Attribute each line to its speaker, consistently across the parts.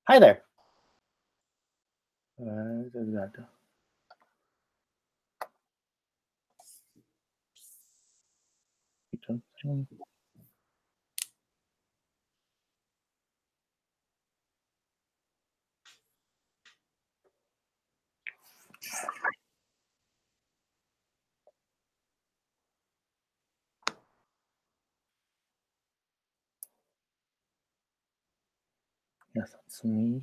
Speaker 1: Hi there. Yes, that's me.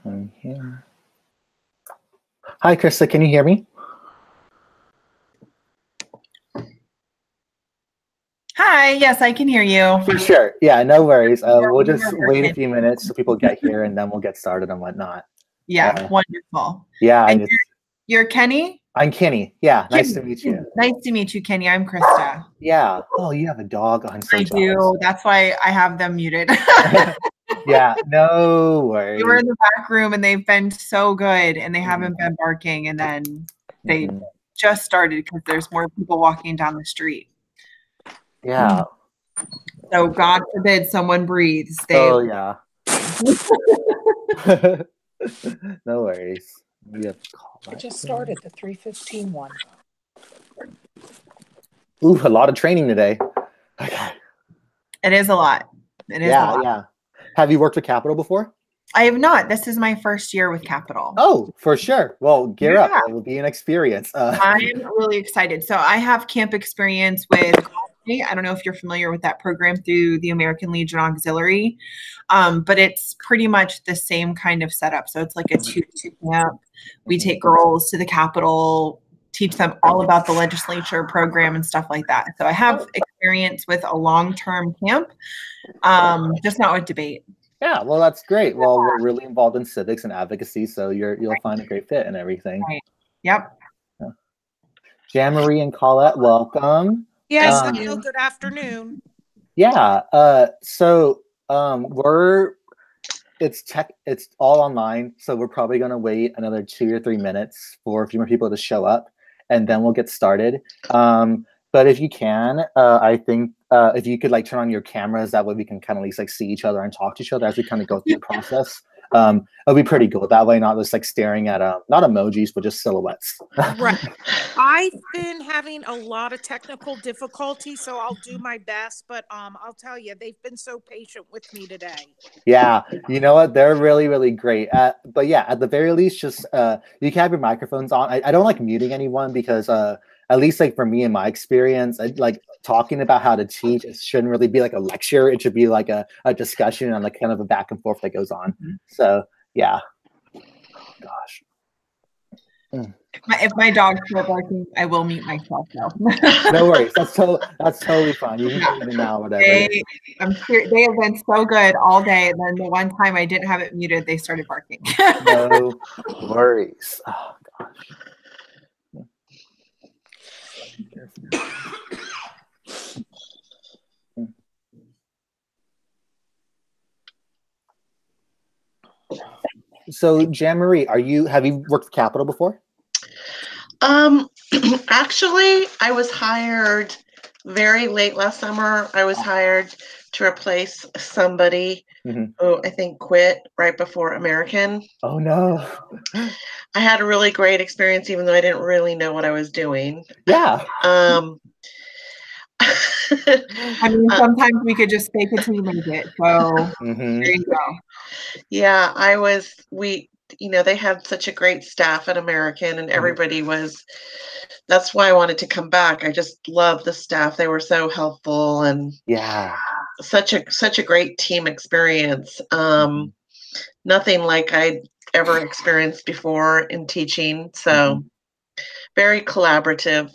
Speaker 1: I'm here. Hi, Krista. Can you hear me?
Speaker 2: Hi. Yes, I can hear you.
Speaker 1: For sure. Yeah, no worries. We'll just wait a few minutes so people get here, and then we'll get started and whatnot.
Speaker 2: Yeah, wonderful.
Speaker 1: Yeah.
Speaker 2: And you're Kenny?
Speaker 1: I'm Kenny. Yeah,
Speaker 2: Kenny.
Speaker 1: nice to meet you.
Speaker 2: Nice to meet you, Kenny. I'm Krista.
Speaker 1: Yeah. Oh, you have a dog. I'm so jealous.
Speaker 2: Do. That's why I have them muted.
Speaker 1: Yeah, no worries.
Speaker 2: You were in the back room, and they've been so good, and they haven't been barking, and then they just started because there's more people walking down the street.
Speaker 1: Yeah.
Speaker 2: So God forbid someone breathes.
Speaker 1: Oh, yeah. No worries. We have to call
Speaker 3: I just started the 315 one.
Speaker 1: Ooh, a lot of training today. Okay.
Speaker 2: It is a lot. It is a lot.
Speaker 1: Yeah. Have you worked with Capital before?
Speaker 2: I have not. This is my first year with Capital.
Speaker 1: Oh, for sure. Well, gear up. It will be an experience.
Speaker 2: I'm really excited. So I have camp experience with I don't know if you're familiar with that program through the American Legion Auxiliary, but it's pretty much the same kind of setup. So it's like a 2-2 camp. We take girls to the Capitol, teach them all about the legislature program and stuff like that. So I have experience with a long-term camp, just not with debate.
Speaker 1: Yeah, well, that's great. Well, we're really involved in civics and advocacy, so you'll find a great fit and everything.
Speaker 2: Right. Yep.
Speaker 1: Yeah. Jan Marie and Colette, welcome.
Speaker 3: Yes, hello, good afternoon.
Speaker 1: Yeah. It's all online, so we're probably gonna wait another 2 or 3 minutes for a few more people to show up, and then we'll get started. But if you can, I think if you could turn on your cameras, that way we can kind of at least see each other and talk to each other as we kind of go through the process. It'll be pretty good that way, not just staring at not emojis, but just silhouettes.
Speaker 3: Right. I've been having a lot of technical difficulty, so I'll do my best. But I'll tell you, they've been so patient with me today.
Speaker 1: Yeah, you know what? They're really, really great. But yeah, at the very least, just you can have your microphones on. I don't like muting anyone because at least for me in my experience, talking about how to teach, it shouldn't really be like a lecture. It should be like a discussion and kind of a back and forth that goes on. So yeah. gosh.
Speaker 2: If my dog's still barking, I will mute myself though.
Speaker 1: No worries. That's totally fine. You can mute it now, whatever.
Speaker 2: I'm sure they have been so good all day. And then the one time I didn't have it muted, they started barking.
Speaker 1: No worries. Oh gosh. So, Jan Marie, have you worked with Capital before?
Speaker 4: Actually, I was hired very late last summer. I was hired to replace somebody who I think quit right before American.
Speaker 1: Oh no.
Speaker 4: I had a really great experience, even though I didn't really know what I was doing.
Speaker 1: Yeah.
Speaker 2: I mean, sometimes we could just fake it till you make it. So there you go.
Speaker 4: Yeah, they had such a great staff at American, and everybody that's why I wanted to come back. I just love the staff. They were so helpful, and such a great team experience. Nothing like I'd ever experienced before in teaching. So very collaborative.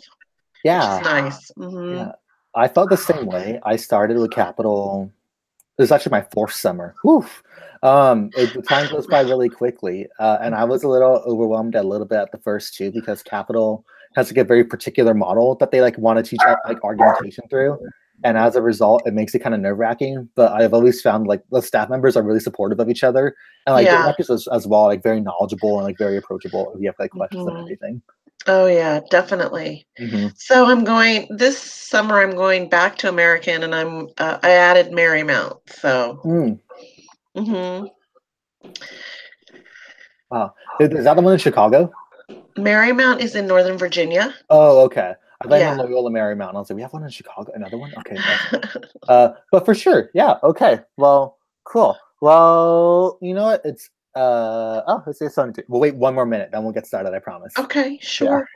Speaker 1: Yeah.
Speaker 4: Which is nice.
Speaker 1: Yeah. I felt the same way. I started with Capital. It was actually my 4th summer. Whew. The time goes by really quickly, and I was a little overwhelmed a little bit at the first 2 because Capital has like a very particular model that they like want to teach like argumentation through, and as a result, it makes it kind of nerve-wracking. But I've always found like the staff members are really supportive of each other, and like the lecturers as well, like very knowledgeable and like very approachable if you have like questions and everything.
Speaker 4: Oh yeah, definitely. So this summer. I'm going back to American, and I added Marymount. So.
Speaker 1: Wow, is that the one in Chicago?
Speaker 4: Marymount is in Northern Virginia.
Speaker 1: Oh, okay. I thought on Loyola Marymount. I was like, we have one in Chicago. Another one? Okay. But for sure, yeah. Okay. Well, cool. Well, you know what? It's it's something. We'll wait 1 more minute, then we'll get started. I promise.
Speaker 4: Okay, sure.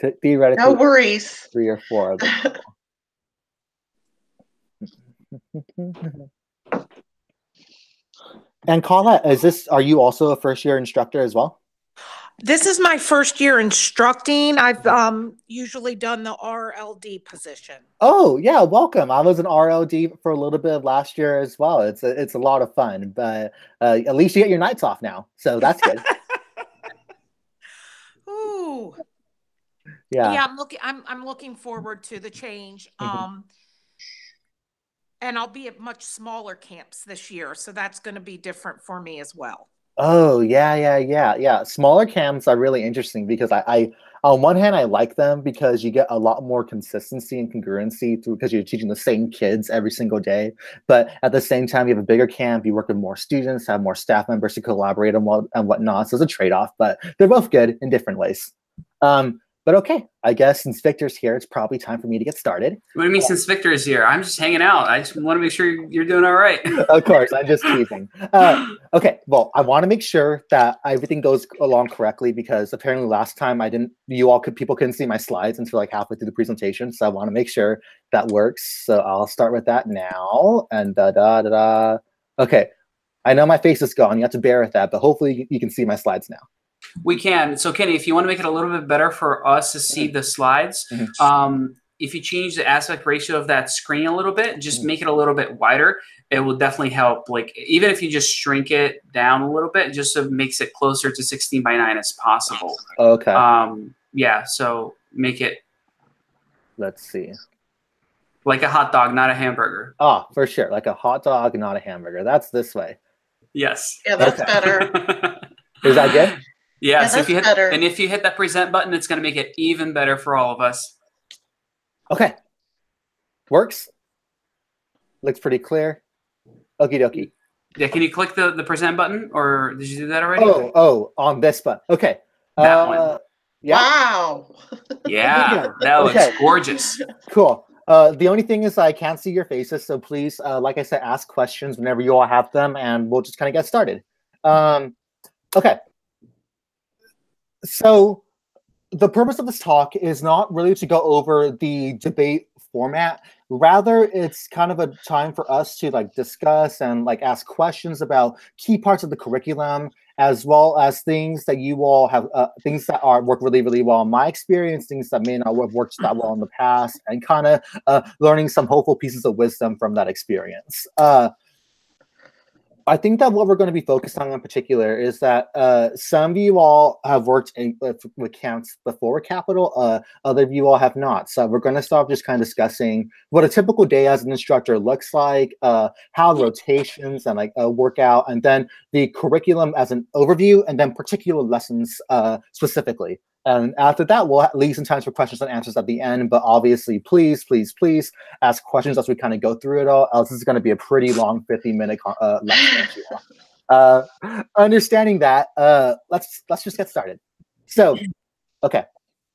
Speaker 1: Yeah. Theoretically,
Speaker 4: no worries.
Speaker 1: 3 or 4 of them. And Colette, are you also a first-year instructor as well?
Speaker 3: This is my first year instructing. I've usually done the RLD position.
Speaker 1: Oh yeah, welcome. I was an RLD for a little bit of last year as well. It's a lot of fun, but at least you get your nights off now, so that's good.
Speaker 3: Ooh.
Speaker 1: Yeah.
Speaker 3: I'm looking forward to the change. And I'll be at much smaller camps this year, so that's going to be different for me as well.
Speaker 1: Oh yeah. Smaller camps are really interesting because I on one hand I like them because you get a lot more consistency and congruency because you're teaching the same kids every single day. But at the same time, you have a bigger camp, you work with more students, have more staff members to collaborate and whatnot. So it's a trade-off, but they're both good in different ways. But okay, I guess since Victor's here, it's probably time for me to get started.
Speaker 5: What do you mean since Victor is here? I'm just hanging out. I just want to make sure you're doing all right.
Speaker 1: Of course, I'm just teasing. Okay, well, I want to make sure that everything goes along correctly because apparently last time people couldn't see my slides until like halfway through the presentation. So I want to make sure that works. So I'll start with that now. And Okay, I know my face is gone. You have to bear with that, but hopefully you can see my slides now.
Speaker 5: We can. So Kenny, if you want to make it a little bit better for us to see the slides, if you change the aspect ratio of that screen a little bit, just make it a little bit wider, it will definitely help. Like even if you just shrink it down a little bit, just so it makes it closer to 16:9 as possible.
Speaker 1: Okay.
Speaker 5: Yeah. So make it.
Speaker 1: Let's see.
Speaker 5: Like a hot dog, not a hamburger.
Speaker 1: Oh, for sure. Like a hot dog, not a hamburger. That's this way.
Speaker 5: Yes.
Speaker 4: Yeah, that's better.
Speaker 1: Is that good?
Speaker 5: Yeah, so if you hit that present button, it's going to make it even better for all of us.
Speaker 1: Okay. Works. Looks pretty clear. Okie dokie.
Speaker 5: Yeah, can you click the present button, or did you do that already?
Speaker 1: Oh, on this button. Okay.
Speaker 5: That one.
Speaker 1: Yeah.
Speaker 4: Wow.
Speaker 5: Yeah, that looks gorgeous.
Speaker 1: Cool. The only thing is I can't see your faces, so please, like I said, ask questions whenever you all have them, and we'll just kind of get started. Okay. So the purpose of this talk is not really to go over the debate format. Rather, it's kind of a time for us to like discuss and like ask questions about key parts of the curriculum as well as things that you all have, things that work really, really well in my experience, things that may not have worked that well in the past, and kind of learning some hopeful pieces of wisdom from that experience. I think that what we're going to be focused on in particular is that some of you all have worked with camps before Capital, other of you all have not. So we're going to start just kind of discussing what a typical day as an instructor looks like, how rotations and like work out, and then the curriculum as an overview, and then particular lessons specifically. And after that, we'll leave some time for questions and answers at the end. But obviously, please, please, please ask questions as we kind of go through it all. Else this is going to be a pretty long 50-minute lecture. Understanding that, let's just get started. So, okay,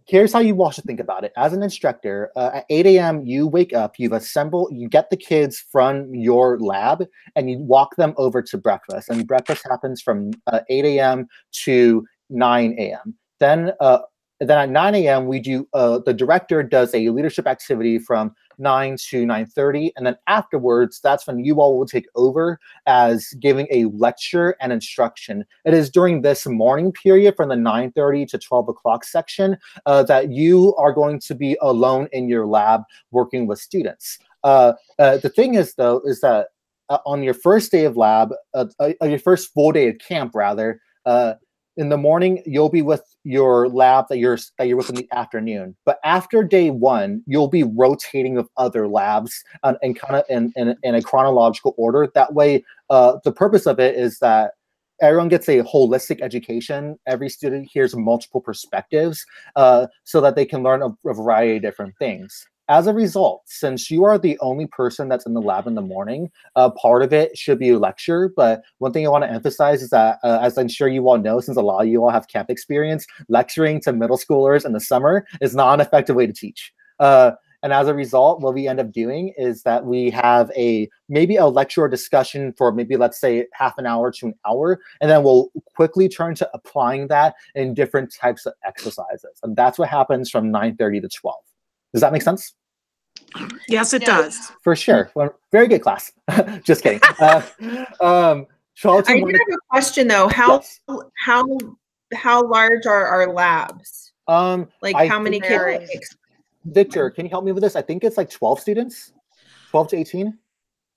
Speaker 1: here's how you all should think about it. As an instructor, at 8 a.m., you wake up, you get the kids from your lab, and you walk them over to breakfast. And breakfast happens from 8 a.m. to 9 a.m. Then at 9 a.m., we do, the director does a leadership activity from 9 to 9:30. And then afterwards, that's when you all will take over as giving a lecture and instruction. It is during this morning period from the 9:30 to 12 o'clock section that you are going to be alone in your lab working with students. The thing is, though, is that on your first day of lab, your first full day of camp, rather, in the morning, you'll be with your lab that you're with in the afternoon. But after day one, you'll be rotating with other labs and kind of in a chronological order. That way, the purpose of it is that everyone gets a holistic education. Every student hears multiple perspectives so that they can learn a variety of different things. As a result, since you are the only person that's in the lab in the morning, part of it should be a lecture. But one thing I want to emphasize is that, as I'm sure you all know, since a lot of you all have camp experience, lecturing to middle schoolers in the summer is not an effective way to teach. And as a result, what we end up doing is that we have maybe a lecture or discussion for maybe, let's say, half an hour to an hour, and then we'll quickly turn to applying that in different types of exercises. And that's what happens from 9:30 to 12. Does that make sense?
Speaker 3: Yes, it does.
Speaker 1: For sure. Well, very good class. Just kidding. Charlton,
Speaker 2: I do have a question though. How large are our labs? Like how many kids?
Speaker 1: Victor, can you help me with this? I think it's like 12 students, 12 to 18.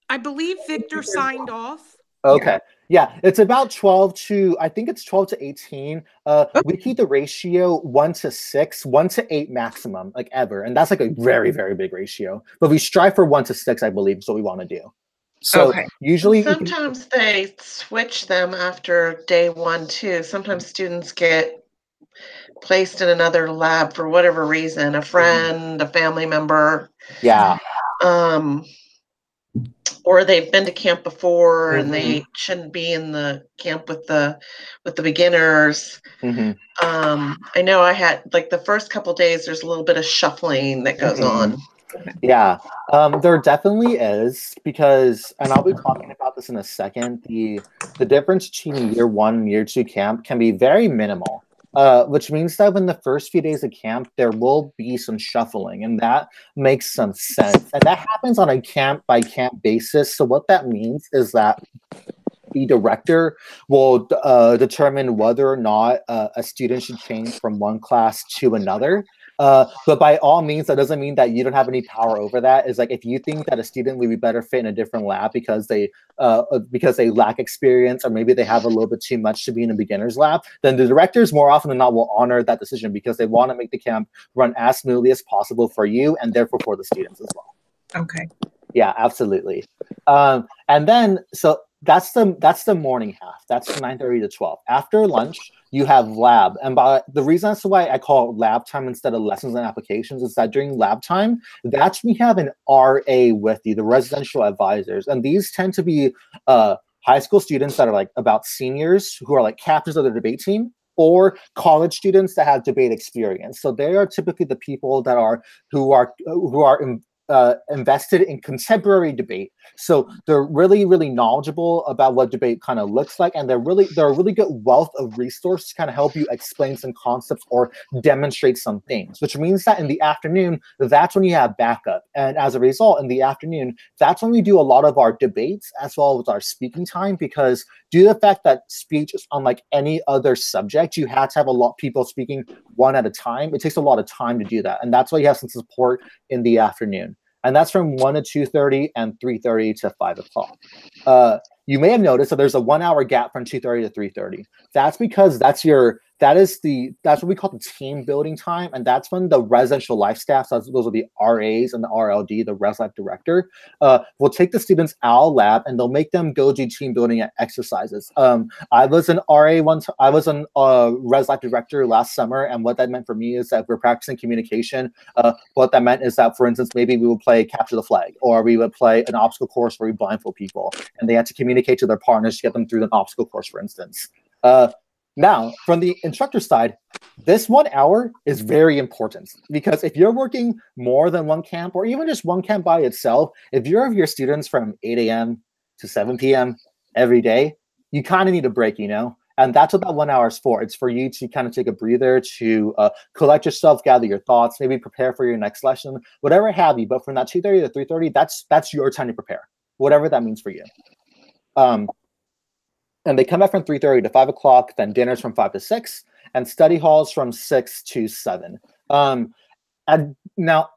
Speaker 3: I believe Victor signed off.
Speaker 1: Okay. Yeah, it's about 12 to, I think it's 12 to 18. We keep the ratio 1 to 6, 1 to 8 maximum, like ever. And that's like a very, very big ratio. But we strive for 1 to 6, I believe, is what we want to do. So usually
Speaker 4: sometimes they switch them after day 1 too. Sometimes students get placed in another lab for whatever reason, a friend, a family member.
Speaker 1: Yeah.
Speaker 4: Or they've been to camp before and they shouldn't be in the camp with the beginners. I know I had like the first couple days, there's a little bit of shuffling that goes on.
Speaker 1: Yeah, there definitely is, because, and I'll be talking about this in a second, the difference between year 1 and year 2 camp can be very minimal. Which means that in the first few days of camp, there will be some shuffling, and that makes some sense. And that happens on a camp-by-camp basis. So what that means is that the director will determine whether or not a student should change from one class to another. But by all means, that doesn't mean that you don't have any power over that. It's like, if you think that a student would be better fit in a different lab because they lack experience, or maybe they have a little bit too much to be in a beginner's lab, then the directors more often than not will honor that decision, because they want to make the camp run as smoothly as possible for you and therefore for the students as well.
Speaker 2: Okay.
Speaker 1: Yeah, absolutely. And then, so that's the morning half. That's 9:30 to 12. After lunch, you have lab. And the reason that's why I call it lab time instead of lessons and applications is that during lab time, that's when we have an RA with you, the residential advisors. And these tend to be high school students that are like about seniors who are like captains of the debate team, or college students that have debate experience. So they are typically the people that who are invested in contemporary debate. So they're really, really knowledgeable about what debate kind of looks like, and they're a really good wealth of resources to kind of help you explain some concepts or demonstrate some things, which means that in the afternoon, that's when you have backup. And as a result, in the afternoon, that's when we do a lot of our debates as well as our speaking time, because due to the fact that speech is unlike any other subject, you have to have a lot of people speaking one at a time. It takes a lot of time to do that. And that's why you have some support in the afternoon. And that's from 1 to 2:30 and 3:30 to 5 o'clock. You may have noticed that there's a 1 hour gap from 2:30 to 3:30. That's because that's what we call the team building time. And that's when the residential life staff, so those are the RAs and the RLD, the Res Life Director, will take the students out of lab and they'll make them go do team building exercises. I was an RA I was an Res Life Director last summer. And what that meant for me is that we're practicing communication. What that meant is that, for instance, maybe we would play capture the flag, or we would play an obstacle course where we blindfold people and they had to communicate to their partners to get them through an obstacle course, for instance. Now, from the instructor side, this 1 hour is very important, because if you're working more than one camp, or even just one camp by itself, if you're of your students from 8 a.m. to 7 p.m. every day, you kind of need a break, you know? And that's what that 1 hour is for. It's for you to kind of take a breather, to collect yourself, gather your thoughts, maybe prepare for your next lesson, whatever have you. But from that 2:30 to 3:30, that's your time to prepare, whatever that means for you. And they come back from 3:30 to 5 o'clock, then dinner's from 5 to 6, and study halls from 6 to 7. And now,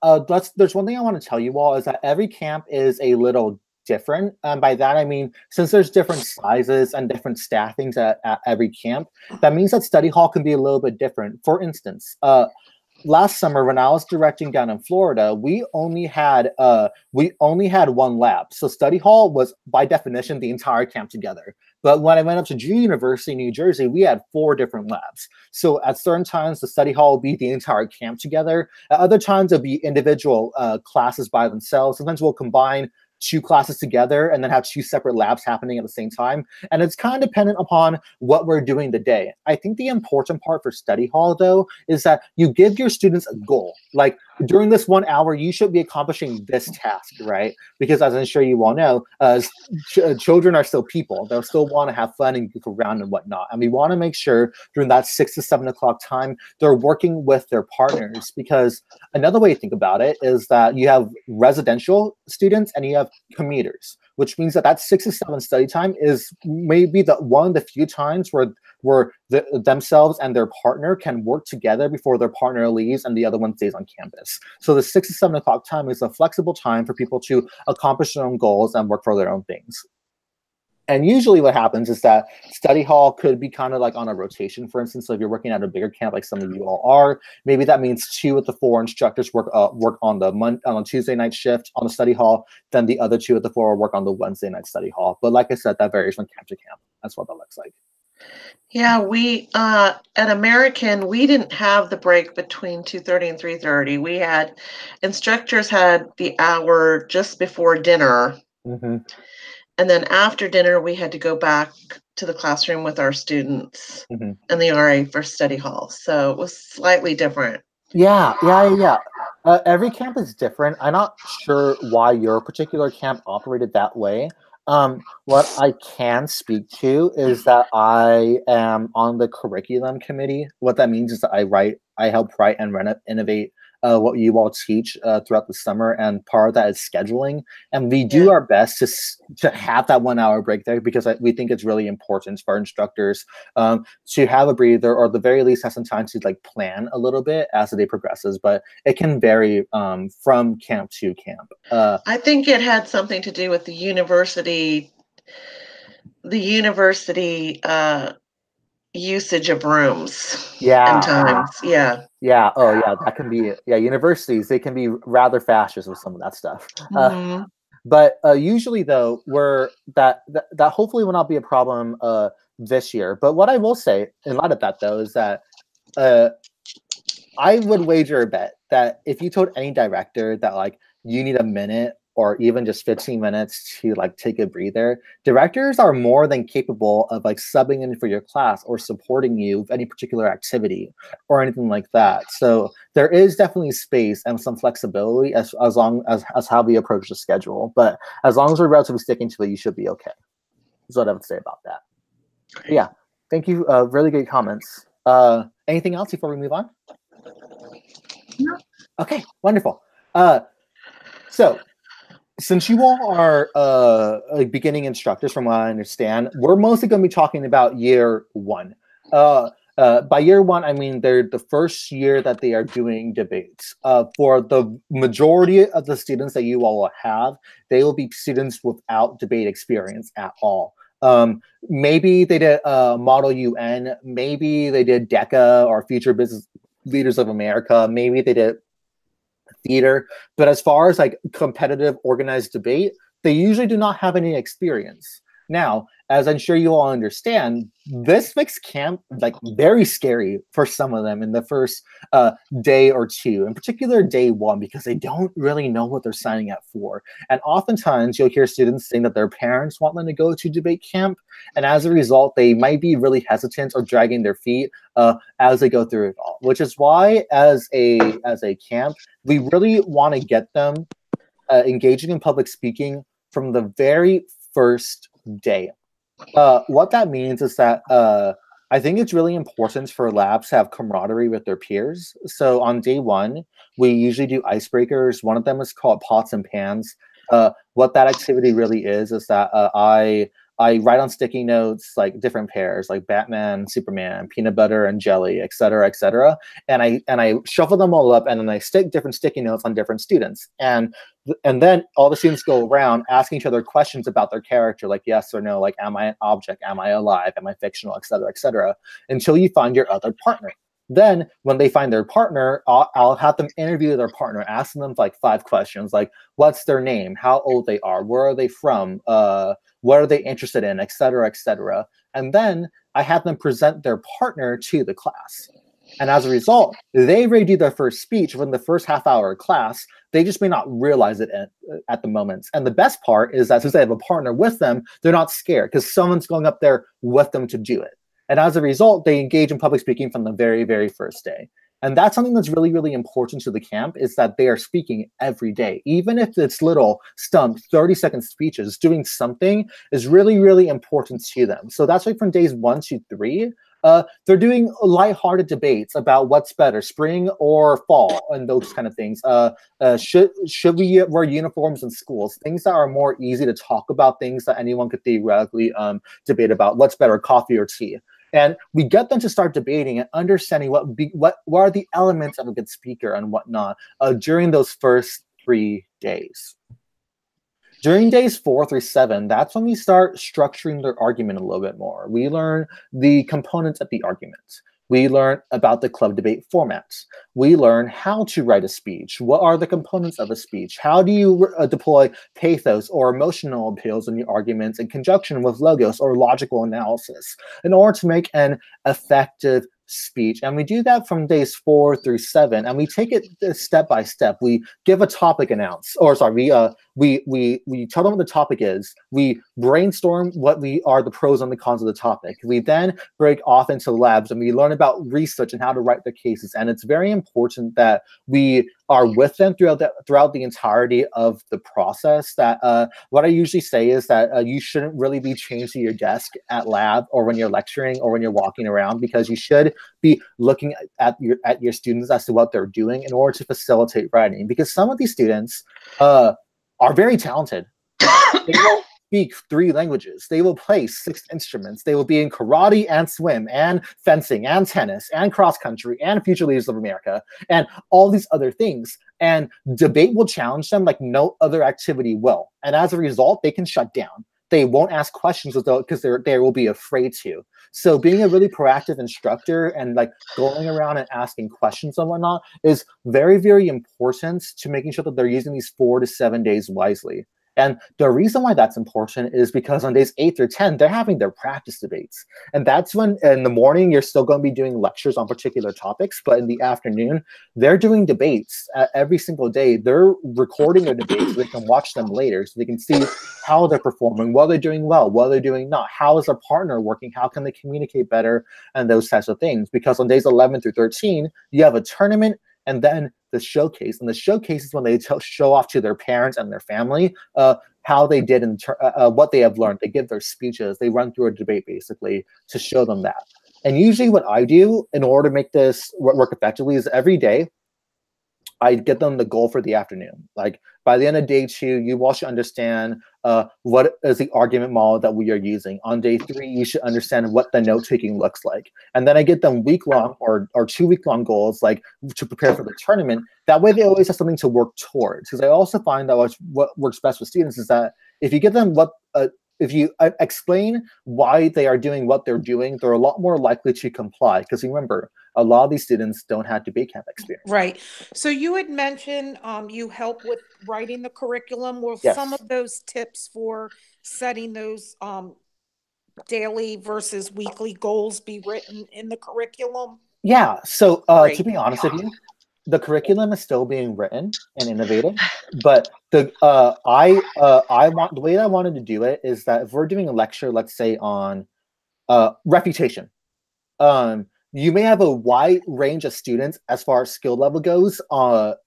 Speaker 1: there's one thing I want to tell you all, is that every camp is a little different. And by that, I mean, since there's different sizes and different staffings at every camp, that means that study hall can be a little bit different. For instance, last summer when I was directing down in Florida, we only had one lab. So study hall was by definition the entire camp together. But when I went up to Drew University, New Jersey, we had 4 different labs. So at certain times, the study hall will be the entire camp together. At other times, it'll be individual classes by themselves. Sometimes we'll combine 2 classes together and then have 2 separate labs happening at the same time. And it's kind of dependent upon what we're doing the day. I think the important part for study hall, though, is that you give your students a goal. Like, during this 1 hour, you should be accomplishing this task, right? Because as I'm sure you all know, children are still people. They'll still want to have fun and goof around and whatnot. And we want to make sure during that 6 to 7 o'clock time, they're working with their partners. Because another way to think about it is that you have residential students and you have commuters, which means that 6 to 7 study time is maybe one of the few times where themselves and their partner can work together before their partner leaves and the other one stays on campus. So the 6 to 7 o'clock time is a flexible time for people to accomplish their own goals and work for their own things. And usually what happens is that study hall could be kind of like on a rotation. For instance, so if you're working at a bigger camp like some of you all are, maybe that means 2 of the 4 instructors work on the Tuesday night shift on the study hall, then the other 2 of the 4 work on the Wednesday night study hall. But like I said, that varies from camp to camp. That's what that looks like.
Speaker 4: Yeah, we at American, we didn't have the break between 2:30 and 3:30. We had instructors had the hour just before dinner.
Speaker 1: Mm-hmm.
Speaker 4: And then after dinner, we had to go back to the classroom with our students and the RA for study hall. So it was slightly different.
Speaker 1: Yeah. Every camp is different. I'm not sure why your particular camp operated that way. What I can speak to is that I am on the curriculum committee. What that means is that I help write and innovate what you all teach throughout the summer, and part of that is scheduling. And we do our best to have that 1 hour break there, because we think it's really important for instructors to have a breather, or at the very least have some time to like plan a little bit as the day progresses. But it can vary from camp to camp.
Speaker 4: I think it had something to do with the university usage of rooms and times.
Speaker 1: Oh yeah, that can be universities, they can be rather fascist with some of that stuff. But usually though, that hopefully will not be a problem this year. But what I will say in light of that though is that I would wager a bet that if you told any director that like you need a minute or even just 15 minutes to like take a breather, directors are more than capable of like subbing in for your class or supporting you with any particular activity or anything like that. So there is definitely space and some flexibility as long as how we approach the schedule. But as long as we're relatively sticking to it, you should be okay. That's what I would say about that. But yeah, thank you. Really great comments. Anything else before we move on?
Speaker 2: No.
Speaker 1: Okay, wonderful. So since you all are like beginning instructors, from what I understand, we're mostly going to be talking about year one. By year one, I mean they're the first year that they are doing debates. For the majority of the students that you all will have, they will be students without debate experience at all. Maybe they did Model UN, maybe they did DECA or Future Business Leaders of America, maybe they did theater, but as far as like competitive organized debate, they usually do not have any experience. Now, as I'm sure you all understand, this makes camp like very scary for some of them in the first day or two, in particular day one, because they don't really know what they're signing up for. And oftentimes you'll hear students saying that their parents want them to go to debate camp, and as a result, they might be really hesitant or dragging their feet as they go through it all. Which is why, as a camp, we really want to get them engaging in public speaking from the very first day. What that means is that I think it's really important for labs to have camaraderie with their peers. So on day one, we usually do icebreakers. One of them is called Pots and Pans. What that activity really is that I write on sticky notes like different pairs, like Batman, Superman, peanut butter and jelly, et cetera, and I shuffle them all up, and then I stick different sticky notes on different students, and then all the students go around asking each other questions about their character, like yes or no, like am I an object, am I alive, am I fictional, et cetera, until you find your other partner. Then when they find their partner, I'll have them interview their partner, asking them like 5 questions, like what's their name, how old they are, where are they from, what are they interested in, et cetera, and then I have them present their partner to the class. And as a result, they already do their first speech within the first half hour of class. They just may not realize it at the moment. And the best part is that since they have a partner with them, they're not scared because someone's going up there with them to do it. And as a result, they engage in public speaking from the very, very first day. And that's something that's really, really important to the camp, is that they are speaking every day. Even if it's little stumped 30-second speeches, doing something is really, really important to them. So that's why from days 1 to 3, they're doing lighthearted debates about what's better, spring or fall, and those kind of things. Should we wear uniforms in schools? Things that are more easy to talk about, things that anyone could theoretically debate about. What's better, coffee or tea? And we get them to start debating and understanding what are the elements of a good speaker and whatnot during those first 3 days. During days 4 through 7, that's when we start structuring their argument a little bit more. We learn the components of the argument. We learn about the club debate formats. We learn how to write a speech. What are the components of a speech? How do you deploy pathos or emotional appeals in your arguments in conjunction with logos or logical analysis in order to make an effective speech? And we do that from days 4 through 7, and we take it step by step. We give a topic announce, or sorry, we tell them what the topic is. We brainstorm what are the pros and the cons of the topic. We then break off into labs and we learn about research and how to write the cases. And it's very important that we are with them throughout the entirety of the process. That what I usually say is that you shouldn't really be chained to your desk at lab or when you're lecturing or when you're walking around, because you should be looking at your students as to what they're doing in order to facilitate writing. Because some of these students are very talented. They will speak 3 languages. They will play 6 instruments. They will be in karate and swim and fencing and tennis and cross country and Future Leaders of America and all these other things. And debate will challenge them like no other activity will. And as a result, they can shut down. They won't ask questions because they will be afraid to. So being a really proactive instructor and like going around and asking questions and whatnot is very, very important to making sure that they're using these 4 to 7 days wisely. And the reason why that's important is because on days 8 through 10, they're having their practice debates. And that's when in the morning, you're still going to be doing lectures on particular topics, but in the afternoon, they're doing debates every single day. They're recording their debates so they can watch them later, so they can see how they're performing, what they're doing well, what they're doing not, how is their partner working, how can they communicate better, and those types of things. Because on days 11 through 13, you have a tournament and then the showcase. And the showcase is when they show off to their parents and their family how they did in what they have learned. They give their speeches. They run through a debate basically to show them that. And usually what I do in order to make this work effectively is every day I get them the goal for the afternoon. Like by the end of day 2, you all should understand what is the argument model that we are using. On day 3, you should understand what the note taking looks like. And then I get them week-long or 2-week-long goals, like to prepare for the tournament. That way they always have something to work towards. Because I also find that what works best with students is that if you give them if you explain why they are doing what they're doing, they're a lot more likely to comply. Because remember, a lot of these students don't have debate camp experience.
Speaker 3: Right. So you had mentioned you help with writing the curriculum. Will
Speaker 1: Yes.
Speaker 3: some of those tips for setting those daily versus weekly goals be written in the curriculum?
Speaker 1: Yeah. So
Speaker 3: Great.
Speaker 1: to be honest with you, the curriculum is still being written and innovated, but the way that I wanted to do it is that if we're doing a lecture, let's say on refutation, you may have a wide range of students as far as skill level goes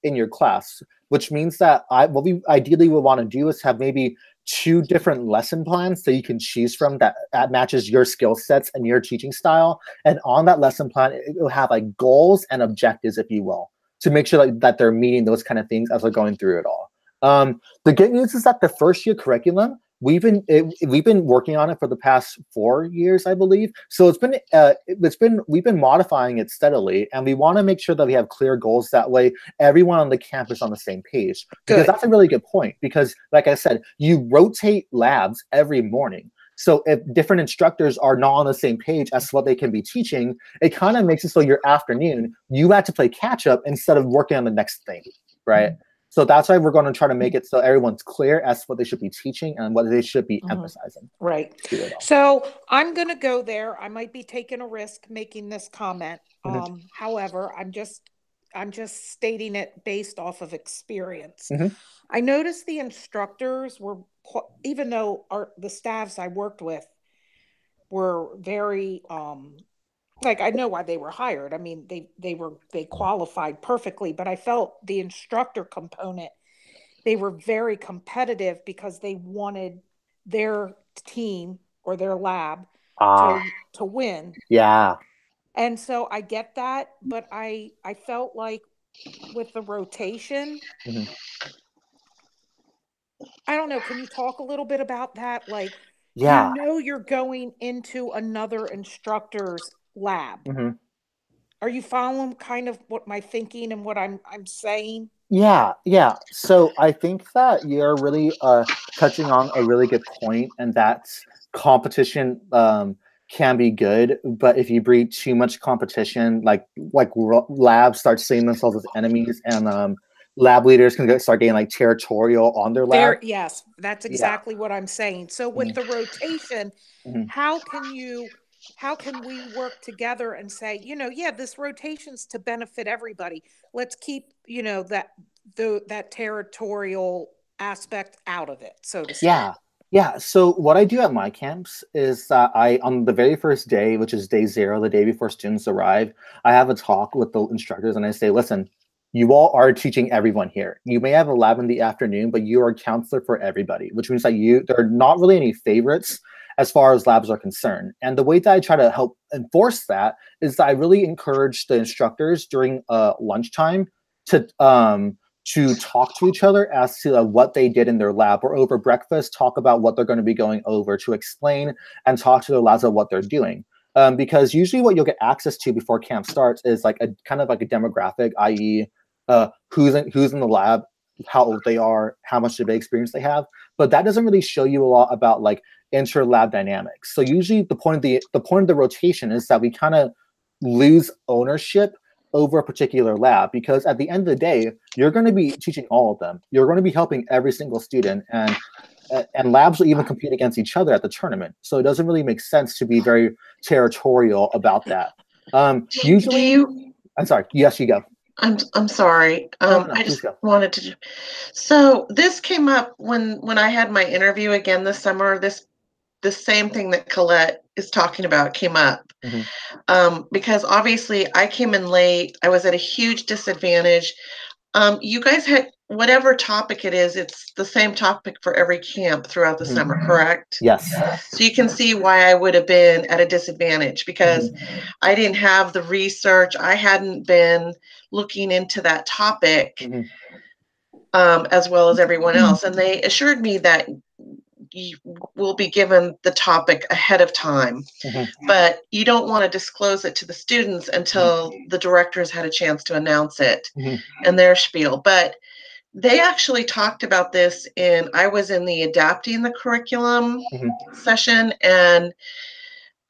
Speaker 1: in your class, which means that what we ideally would want to do is have maybe 2 different lesson plans that you can choose from that matches your skill sets and your teaching style. And on that lesson plan, it will have like goals and objectives, if you will, to make sure that they're meeting those kind of things as they're going through it all. The good news is that the first year curriculum, we've been working on it for the past 4 years, I believe. So we've been modifying it steadily, and we want to make sure that we have clear goals. That way, everyone on the campus is on the same page. Because that's a really good point. Because, like I said, you rotate labs every morning. So if different instructors are not on the same page as to what they can be teaching, it kind of makes it so your afternoon, you have to play catch up instead of working on the next thing, right? Mm-hmm. So that's why we're going to try to make it so everyone's clear as to what they should be teaching and what they should be emphasizing.
Speaker 3: Right. So I'm going to go there. I might be taking a risk making this comment. However, I'm just stating it based off of experience. I noticed the instructors were, even though the staffs I worked with were very, like, I know why they were hired. I mean, they qualified perfectly, but I felt the instructor component, they were very competitive because they wanted their team or their lab to win.
Speaker 1: Yeah.
Speaker 3: And so I get that, but I felt like with the rotation, I don't know. Can you talk a little bit about that? Like,
Speaker 1: yeah,
Speaker 3: you know, you're going into another instructor's lab. Are you following kind of what my thinking and what I'm saying?
Speaker 1: Yeah. So I think that you're really touching on a really good point, and that's competition can be good, but if you breed too much competition, like labs start seeing themselves as enemies, and lab leaders can start getting like territorial on their lab.
Speaker 3: Yes, that's exactly what I'm saying. So with the rotation, how can we work together and say, this rotation's to benefit everybody. Let's keep, that territorial aspect out of it, so to speak.
Speaker 1: Yeah. So what I do at my camps is that on the very first day, which is day 0, the day before students arrive, I have a talk with the instructors and I say, listen, you all are teaching everyone here. You may have a lab in the afternoon, but you are a counselor for everybody, which means that there are not really any favorites as far as labs are concerned. And the way that I try to help enforce that is that I really encourage the instructors during lunchtime to talk to each other as to what they did in their lab, or over breakfast, talk about what they're going to be going over, to explain and talk to their labs about what they're doing. Because usually what you'll get access to before camp starts is like a kind of like a demographic, i.e. Who's in the lab, how old they are, how much debate experience they have. But that doesn't really show you a lot about like inter-lab dynamics. So usually the point of the rotation is that we kind of lose ownership over a particular lab, because at the end of the day, you're going to be teaching all of them. You're going to be helping every single student, and labs will even compete against each other at the tournament. So it doesn't really make sense to be very territorial about that. Usually, I'm sorry. Yes, you go.
Speaker 4: I'm sorry.
Speaker 1: No,
Speaker 4: I just wanted to. So this came up when I had my interview again this summer. The same thing that Colette is talking about came up. Because obviously I came in late. I was at a huge disadvantage. You guys had whatever topic it is, it's the same topic for every camp throughout the summer, correct?
Speaker 1: Yes.
Speaker 4: So you can see why I would have been at a disadvantage, because I didn't have the research. I hadn't been looking into that topic as well as everyone else. And they assured me that you will be given the topic ahead of time, but you don't want to disclose it to the students until the directors had a chance to announce it and their spiel. But they actually talked about this I was in the adapting the curriculum session, and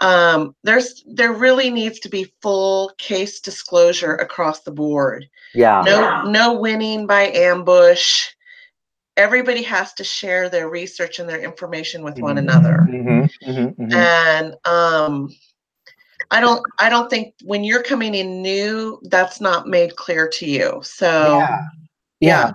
Speaker 4: there really needs to be full case disclosure across the board. No winning by ambush. Everybody has to share their research and their information with one another. And I don't think when you're coming in new, that's not made clear to you. So
Speaker 1: yeah,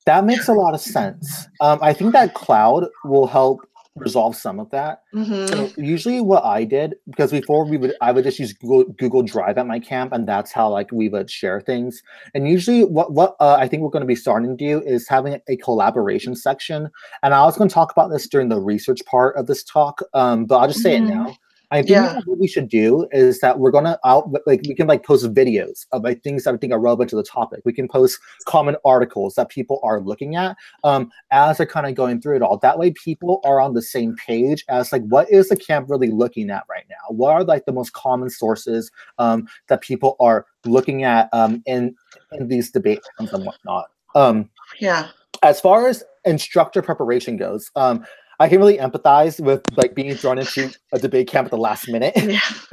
Speaker 1: that makes a lot of sense. I think that Cloud will help resolve some of that. So usually what I did, because before I would just use Google Drive at my camp, and that's how like we would share things. And usually what I think we're going to be starting to do is having a collaboration section. And I was going to talk about this during the research part of this talk, but I'll just say it now. I think that what we should do is that we're gonna we can post videos of things that I think are relevant to the topic. We can post common articles that people are looking at as they're kind of going through it all. That way, people are on the same page as like, what is the camp really looking at right now? What are like the most common sources that people are looking at in these debates and whatnot? As far as instructor preparation goes, I can really empathize with like being thrown into a debate camp at the last minute.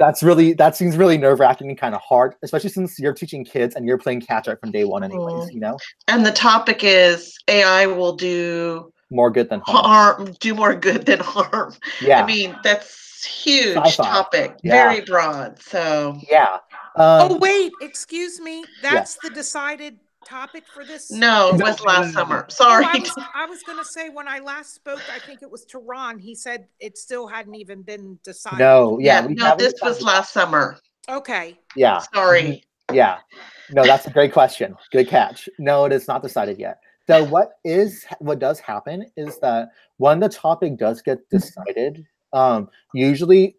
Speaker 1: That seems really nerve-wracking and kind of hard, especially since you're teaching kids and you're playing catch-up from day one anyways, you know?
Speaker 4: And the topic is AI will do
Speaker 1: more good than harm.
Speaker 4: Do more good than harm.
Speaker 1: Yeah.
Speaker 4: I mean, that's huge
Speaker 1: Sci-fi.
Speaker 4: topic, very broad. So
Speaker 3: oh wait, excuse me. That's the decided topic for this?
Speaker 4: No, it was last summer. Sorry.
Speaker 3: I was going to say, when I last spoke, I think it was to Ron. He said it still hadn't even been decided.
Speaker 1: No,
Speaker 4: this was last summer.
Speaker 3: Okay.
Speaker 1: Yeah.
Speaker 4: Sorry.
Speaker 1: Yeah. No, that's a great question. Good catch. No, it is not decided yet. So what does happen is that when the topic does get decided, usually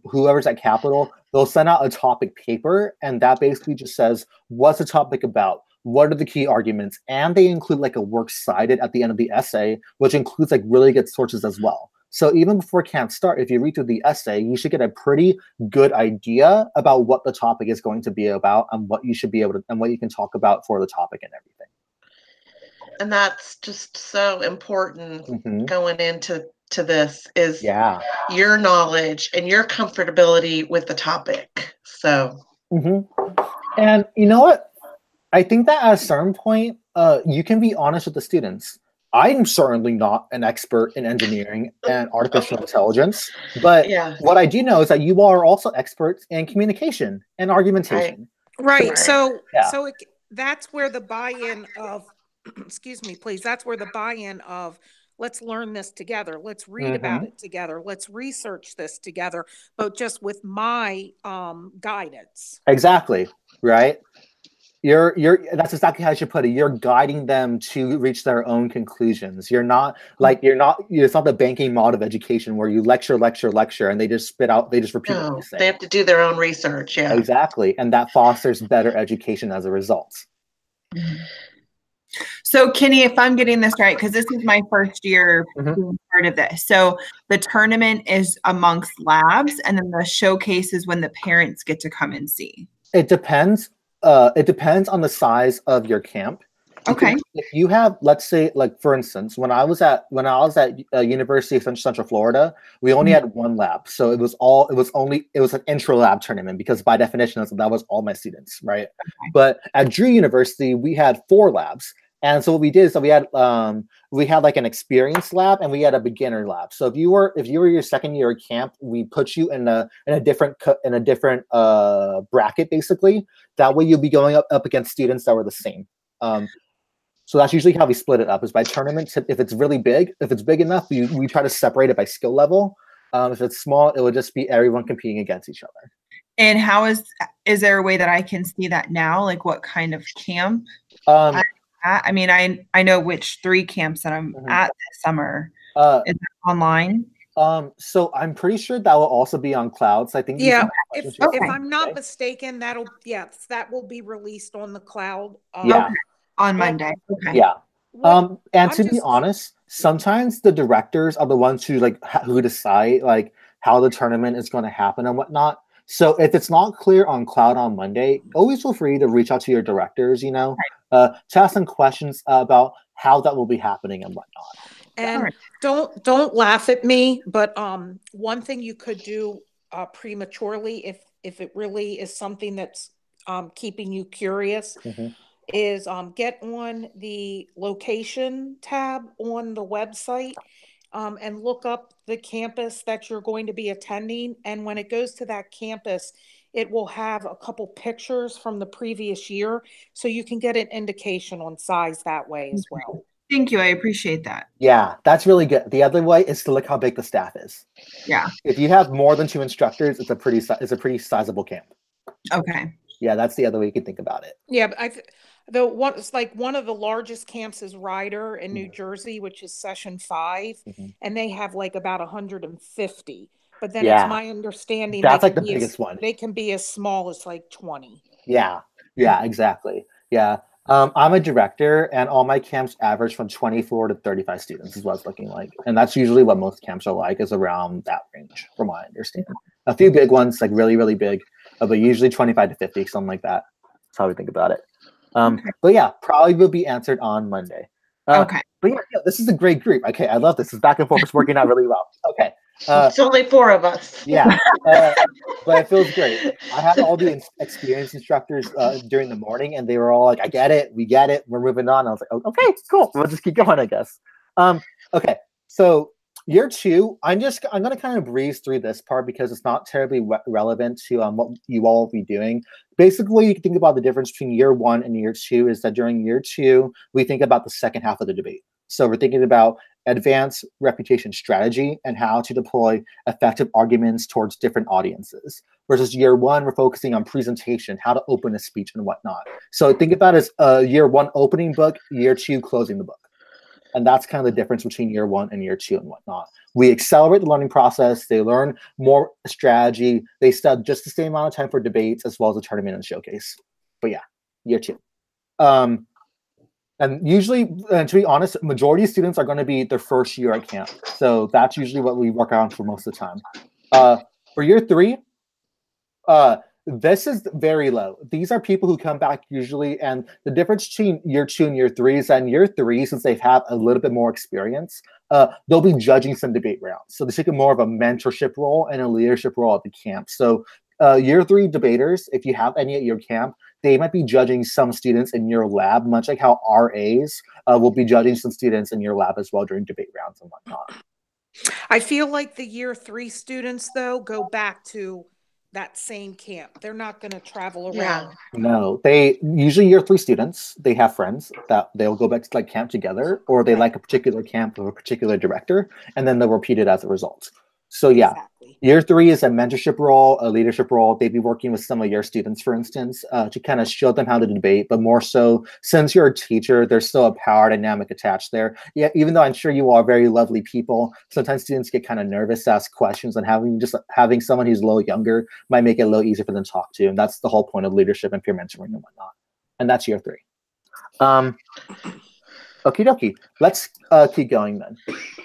Speaker 1: whoever's at Capitol, they'll send out a topic paper, and that basically just says, what's the topic about? What are the key arguments? And they include like a works cited at the end of the essay, which includes like really good sources as well. So even before camp start, if you read through the essay, you should get a pretty good idea about what the topic is going to be about and what you should be able to, and what you can talk about for the topic and everything.
Speaker 4: And that's just so important going into this is your knowledge and your comfortability with the topic. So
Speaker 1: and you know what, I think that at a certain point you can be honest with the students. I'm certainly not an expert in engineering and artificial intelligence, but what I do know is that you are also experts in communication and argumentation.
Speaker 3: Right. So that's where the buy-in of excuse me, please, that's where the buy-in of let's learn this together. Let's read about it together. Let's research this together, but just with my guidance.
Speaker 1: Exactly. Right. That's exactly how I should put it. You're guiding them to reach their own conclusions. It's not the banking model of education where you lecture, and they just repeat what you say.
Speaker 4: They have to do their own research. Yeah.
Speaker 1: Exactly. And that fosters better education as a result.
Speaker 2: So Kenny, if I'm getting this right, because this is my first year being part of this. So the tournament is amongst labs, and then the showcase is when the parents get to come and see.
Speaker 1: It depends. It depends on the size of your camp.
Speaker 2: Okay.
Speaker 1: If you have, let's say, like for instance, when I was at University of Central Florida, we only had one lab, so it was an intro lab tournament because by definition that was all my students, right?
Speaker 2: Okay.
Speaker 1: But at Drew University, we had 4 labs, and so what we did is we had like an experience lab and we had a beginner lab. So if you were your second year at camp, we put you in a different bracket basically. That way you'll be going up against students that were the same. So that's usually how we split it up, is by tournaments. If it's really big, if it's big enough, we try to separate it by skill level. If it's small, it would just be everyone competing against each other.
Speaker 2: And how is there a way that I can see that now? Like what kind of camp? I mean, I know which 3 camps that I'm at this summer. Is it online?
Speaker 1: So I'm pretty sure that will also be on Clouds. I think.
Speaker 3: Yeah, if I'm not mistaken, that will be released on the Cloud.
Speaker 2: On Monday. Okay.
Speaker 1: Yeah. And to be honest, sometimes the directors are the ones who decide like how the tournament is going to happen and whatnot. So if it's not clear on Cloud on Monday, always feel free to reach out to your directors, to ask some questions about how that will be happening and whatnot.
Speaker 3: And don't laugh at me, but one thing you could do prematurely, if it really is something that's keeping you curious, is get on the location tab on the website and look up the campus that you're going to be attending. And when it goes to that campus, it will have a couple pictures from the previous year, so you can get an indication on size that way as well.
Speaker 2: Thank you. I appreciate that.
Speaker 1: Yeah, that's really good. The other way is to look how big the staff is.
Speaker 2: Yeah.
Speaker 1: If you have more than 2 instructors, it's a pretty sizable camp.
Speaker 2: Okay.
Speaker 1: Yeah, that's the other way you can think about it.
Speaker 3: Yeah, but it's like one of the largest camps is Ryder in New Jersey, which is Session 5, and they have like about 150. But then it's my understanding
Speaker 1: that's like the biggest one.
Speaker 3: They can be as small as like 20.
Speaker 1: Yeah, exactly. Yeah. I'm a director, and all my camps average from 24 to 35 students is what it's looking like. And that's usually what most camps are like, is around that range, from what I understand. A few big ones, like really, really big, but usually 25 to 50, something like that. That's how we think about it. But yeah, probably will be answered on Monday.
Speaker 2: Okay.
Speaker 1: But yeah, this is a great group. Okay, I love this. This back and forth is working out really well. Okay.
Speaker 4: It's only 4 of us.
Speaker 1: Yeah, but it feels great. I had all the experienced instructors during the morning, and they were all like, "I get it, we get it, we're moving on." I was like, "Oh, okay, cool. We'll just keep going, I guess." Okay, so year 2, I'm going to kind of breeze through this part because it's not terribly relevant to what you all will be doing. Basically, you can think about the difference between year 1 and year 2 is that during year 2, we think about the second half of the debate. So we're thinking about advanced reputation strategy and how to deploy effective arguments towards different audiences. Versus year 1, we're focusing on presentation, how to open a speech and whatnot. So think about it as year 1 opening book, year 2 closing the book. And that's kind of the difference between year 1 and year 2 and whatnot. We accelerate the learning process. They learn more strategy. They study just the same amount of time for debates as well as a tournament and showcase. But yeah, year 2. And usually, to be honest, majority of students are going to be their first year at camp. So that's usually what we work on for most of the time. For year 3, this is very low. These are people who come back usually, and the difference between year 2 and year 3 is that in year 3, since they've had a little bit more experience, they'll be judging some debate rounds. So they take more of a mentorship role and a leadership role at the camp. So year 3 debaters, if you have any at your camp, they might be judging some students in your lab, much like how RAs will be judging some students in your lab as well during debate rounds and whatnot.
Speaker 3: I feel like the year 3 students, though, go back to that same camp. They're not going to travel around.
Speaker 4: Yeah.
Speaker 1: No, they usually year 3 students, they have friends that they'll go back to like camp together, or they like a particular camp with a particular director, and then they'll repeat it as a result. So yeah, exactly. Year 3 is a mentorship role, a leadership role. They'd be working with some of your students, for instance, to kind of show them how to debate, but more so, since you're a teacher, there's still a power dynamic attached there. Yeah, even though I'm sure you all are very lovely people, sometimes students get kind of nervous to ask questions, and having someone who's a little younger might make it a little easier for them to talk to, and that's the whole point of leadership and peer mentoring and whatnot. And that's year 3. Okie dokie. Let's keep going then.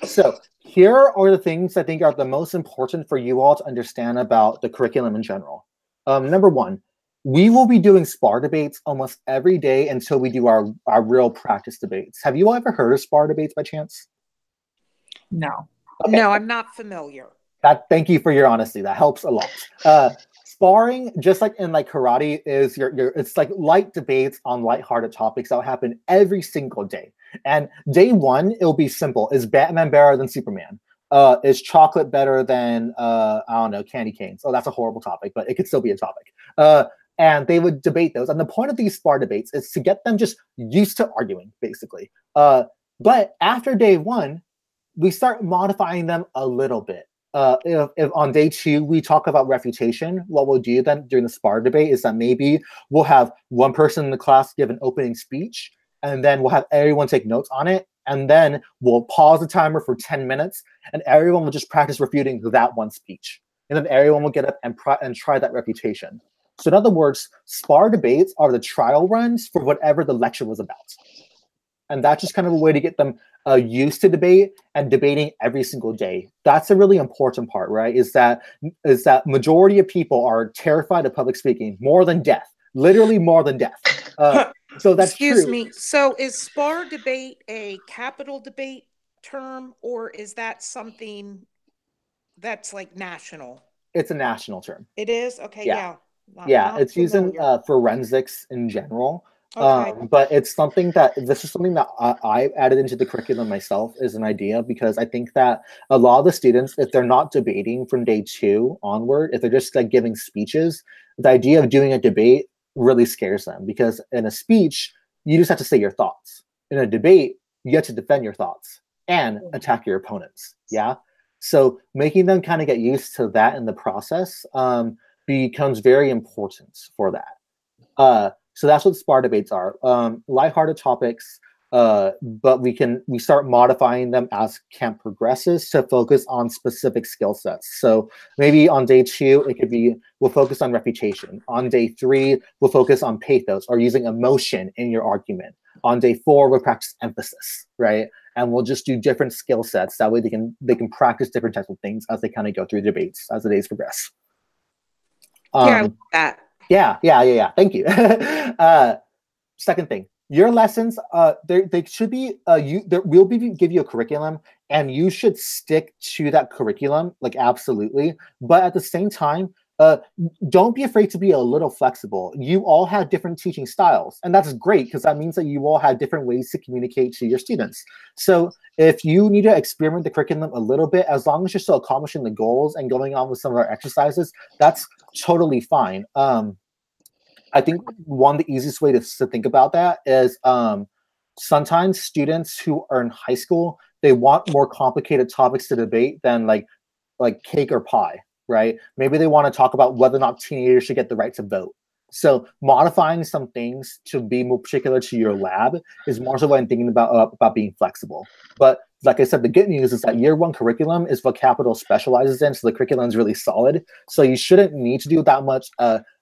Speaker 1: So here are the things I think are the most important for you all to understand about the curriculum in general. Number 1, we will be doing SPAR debates almost every day until we do our real practice debates. Have you all ever heard of SPAR debates by chance?
Speaker 2: No.
Speaker 1: Okay.
Speaker 3: No, I'm not familiar.
Speaker 1: Thank you for your honesty. That helps a lot. Sparring, just like in like karate, is it's like light debates on lighthearted topics that will happen every single day. And day one, it'll be simple. Is Batman better than Superman? Is chocolate better than I don't know, candy canes? Oh, that's a horrible topic, but it could still be a topic. And they would debate those. And the point of these SPAR debates is to get them just used to arguing, basically. But after day one, we start modifying them a little bit. If on day two we talk about refutation, what we'll do then during the SPAR debate is that maybe we'll have one person in the class give an opening speech, and then we'll have everyone take notes on it, and then we'll pause the timer for 10 minutes, and everyone will just practice refuting that one speech. And then everyone will get up and try that refutation. So in other words, SPAR debates are the trial runs for whatever the lecture was about. And that's just kind of a way to get them used to debate and debating every single day. That's a really important part, right? Is that majority of people are terrified of public speaking more than death, literally more than death. So that's
Speaker 3: Excuse
Speaker 1: true.
Speaker 3: me. So is SPAR debate a capital debate term, or is that something that's like national?
Speaker 1: It's a national term.
Speaker 3: It is? Okay, yeah.
Speaker 1: Yeah, it's used in forensics in general.
Speaker 3: Okay.
Speaker 1: But it's something that this is something that I added into the curriculum myself as an idea, because I think that a lot of the students, if they're not debating from day two onward, if they're just like giving speeches, the idea of doing a debate really scares them, because in a speech, you just have to say your thoughts. In a debate, you get to defend your thoughts and attack your opponents. Yeah. So making them kind of get used to that in the process becomes very important for that. So that's what SPAR debates are. Lighthearted topics, but we start modifying them as camp progresses to focus on specific skill sets. So maybe on day two, it could be, we'll focus on refutation. On day three, we'll focus on pathos or using emotion in your argument. On day four, we'll practice emphasis, right? And we'll just do different skill sets. That way they can practice different types of things as they kind of go through debates as the days progress.
Speaker 3: Yeah, I like that.
Speaker 1: Yeah. Thank you. Second thing, your lessons, they should be we'll give you a curriculum, and you should stick to that curriculum, like absolutely. But at the same time, don't be afraid to be a little flexible. You all have different teaching styles, and that's great, because that means that you all have different ways to communicate to your students. So if you need to experiment the curriculum a little bit, as long as you're still accomplishing the goals and going on with some of our exercises, that's totally fine. I think one of the easiest way to think about that is sometimes students who are in high school, they want more complicated topics to debate than like cake or pie, right? Maybe they want to talk about whether or not teenagers should get the right to vote. So modifying some things to be more particular to your lab is more so what I'm thinking about being flexible. But like I said, the good news is that year one curriculum is what Capital specializes in, so the curriculum is really solid. So you shouldn't need to do that much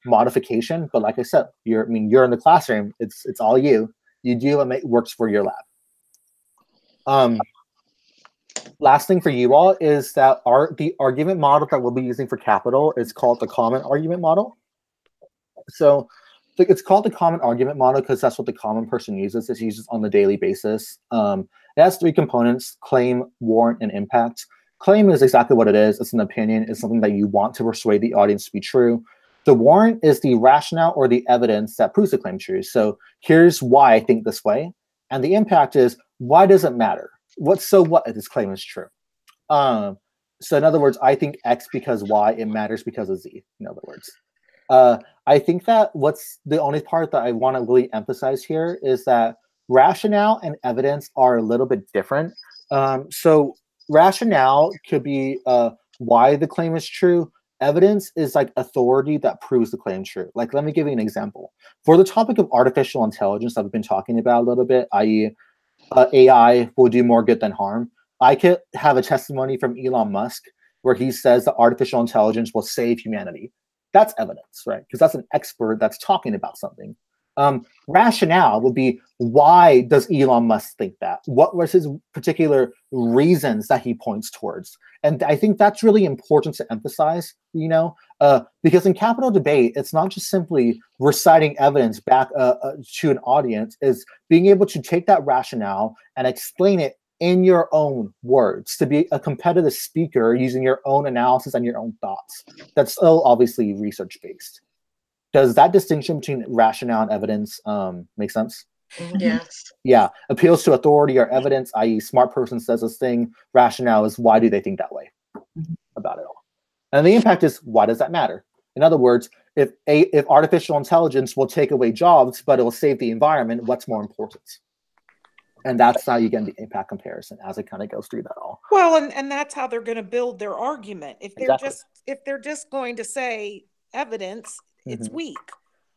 Speaker 1: modification. But like I said, you're in the classroom. It's all you. You do what works for your lab. Last thing for you all is that the argument model that we'll be using for Capital is called the common argument model. So it's called the common argument model because that's what the common person uses. It's used on a daily basis. It has three components: claim, warrant, and impact. Claim is exactly what it is. It's an opinion. It's something that you want to persuade the audience to be true. The warrant is the rationale or the evidence that proves the claim true. So here's why I think this way. And the impact is, why does it matter? What if this claim is true? So in other words, I think X because Y, it matters because of Z, in other words. I think that what's the only part that I want to really emphasize here is that rationale and evidence are a little bit different. So rationale could be why the claim is true. Evidence is like authority that proves the claim true. Like, let me give you an example. For the topic of artificial intelligence that we've been talking about a little bit, i.e. AI will do more good than harm. I could have a testimony from Elon Musk where he says that artificial intelligence will save humanity. That's evidence, right? Because that's an expert that's talking about something. Rationale would be, why does Elon Musk think that? What was his particular reasons that he points towards? And I think that's really important to emphasize. Because in capital debate, it's not just simply reciting evidence back to an audience, is being able to take that rationale and explain it in your own words, to be a competitive speaker using your own analysis and your own thoughts. That's still obviously research-based. Does that distinction between rationale and evidence make sense?
Speaker 4: Yes.
Speaker 1: Yeah. Appeals to authority or evidence, i.e. smart person says this thing. Rationale is why do they think that way about it all? And the impact is, why does that matter? In other words, if artificial intelligence will take away jobs, but it will save the environment, what's more important? And that's how you get the impact comparison as it kind of goes through that all.
Speaker 3: Well, and that's how they're going to build their argument. If they're
Speaker 1: Exactly.
Speaker 3: if they're just going to say evidence, it's weak.